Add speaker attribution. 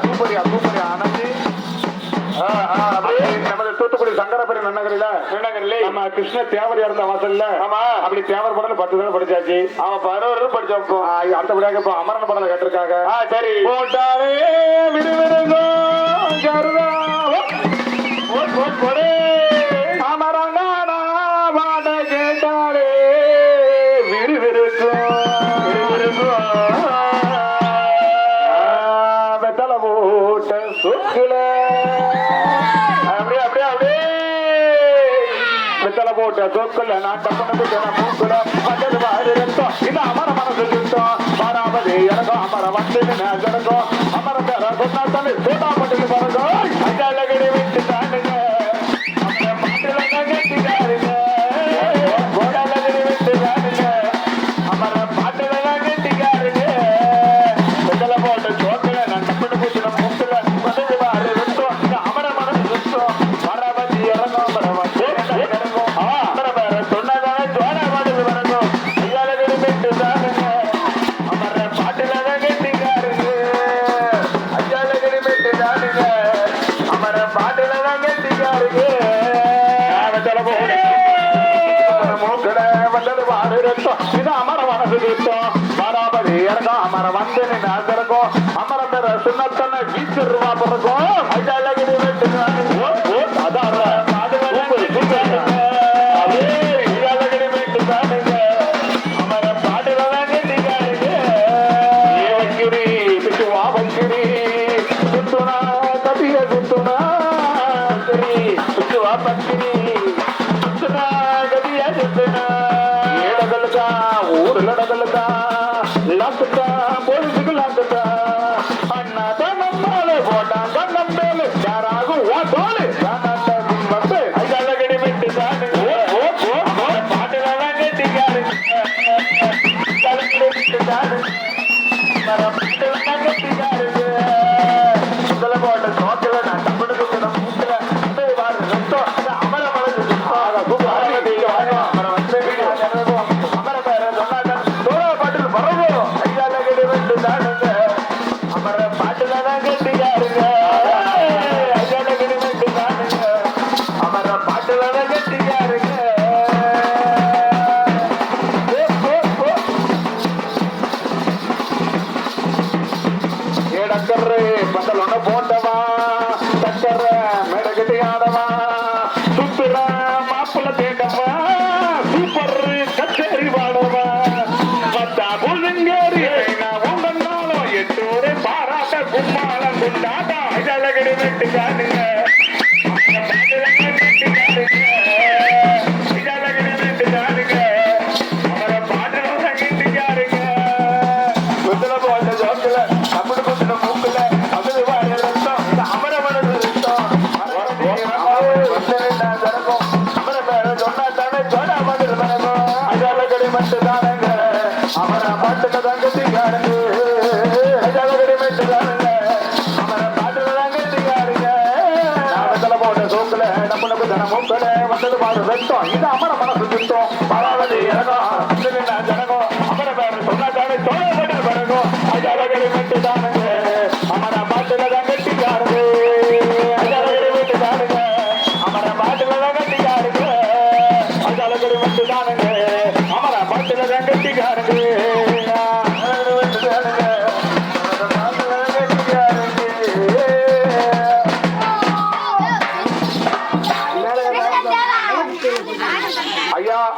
Speaker 1: சூப்பரியா சூப்பரியா அனந்தி. நமது தூத்துக்குடி சங்கரபுரி நன்னகரில நம்ம கிருஷ்ண தேவர் இருந்த வாசல்ல அப்படி தேவர் படம் 10 தடவை படிச்சாச்சு. அவன் 16 படிச்சோம். அடுத்தபடியாக இப்ப அமரன் படம் கேட்டிருக்காங்க. சரி போட்டாலே விடுவிடுங்கோ ஜருதா அமரங்கானா பாட கேட்டாலே விடுவிடுக்கும் வெத்தலை போட்ட சொக்குல வெத்தலை போட்ட சொக்குல நான் டப்பனுக்கு மூக்குல வந்தது வாரு ரத்தம் இது அமர மனசு சுத்தம் வராமது இறங்கும் அமர வந்து ஜனகம் அமர பேர சொன்னா தண்ணி சோடா பட்டு பறக்கும் அஞ்சலகடி விட்டு தானுங்க அமர பாட்டுல கட்டிக்காருங்க கோடாலகடி விட்டு தானுங்க அமர பாட்டுல கட்டிக்காருங்க வெத்தலை போட்ட சொக்குல நான் டப்பனு பூச்சின மூக்குல வந்தது வாரு ரத்தம் இது அமர மனசு சுத்தம் வராமது இறங்கும் அமர வந்து அமர பேர சொன்னதானே சோடா பாட்டு பறக்கும் அஞ்சலகடி விட்டு தானுங்க அமர பாட்டுல கட்டிக்காருங்க அஞ்சலகடி விட்டு தானுங்க அமர பாட்டுல கட்டிக்காருங்க வெத்தலை போட்ட மூக்குல வந்தது வாரு ரத்தம் இது அமர மனசு சுத்தம் வராமது இறங்கும் அமர வந்து நிற்கும் அமர பேர சுண்ணத்தனை வீச்சு ரூபா பிறக்கும் அஞ்சலகடி விட்டு தானுங்க அதான் ஊருலடகலுக்கா லாக்குதா போலீஸுக்கு லாக்குதா அண்ணா தான் நம்மால போட்டாங்க நம்மளு யாராகும் ஓட்டோடு வந்து அஞ்சலகடி விட்டு தானுங்க பாட்டுல கட்டிக்காருங்க விட்டு தானுங்க பாட்டுல கட்டிக்காருங்க முதல்ல போட்ட சோத்துல நான் தம்பனுக்கு மூத்துல வாரு ரத்தம் அமர மனசு அமர பேர சொன்னாங்க சோழ பாட்டுல பரவும் அஞ்சலகடி விட்டு தானுங்க அமர பாட்டுல கட்டிக்காருங்க அஞ்சலகடி விட்டு தானுங்க அமர பாட்டுல கட்டிக்காருங்க ஏடக்கரு பந்தலொன்ன போட்டவா சக்கர மேடகட்டி ஆடவா சுத்துற மாப்பிள்ள தேடவா சூப்பர் கச்சேரி பாடவா பத்தா புழுங்கேறி உங்கன்னாலும் எட்டூரே பாராட்ட கும்மாளம் குண்டாட்டா அழகடி வெட்டு காணுங்க அமர பாட்டுல தங்கத்திக்காருங்க அஞ்சலகடி விட்டு தானுங்க அமர பாட்டுல தங்கத்திக்காருங்க வெத்தலை போட்ட சோக்குல நம்மளுக்கு தனமும் வந்தது பாரு ரத்தம் இது அமர மனசு சுத்தம் பராவதி இறங்கும் ஜனகம் அமர பேர சொன்னாட்டானே சோழ பாட்டில் பிறகும் அஞ்சலகடி விட்டு தானுங்க அமர பாட்டுல தங்கத்திக்காருங்க அஞ்சலகடி விட்டு தானுங்க அமர பாட்டுல தங்கத்திக்காருங்க அஞ்சலகடி விட்டு தானுங்க அமர பாட்டுல தங்கத்திக்காருங்க ஐயா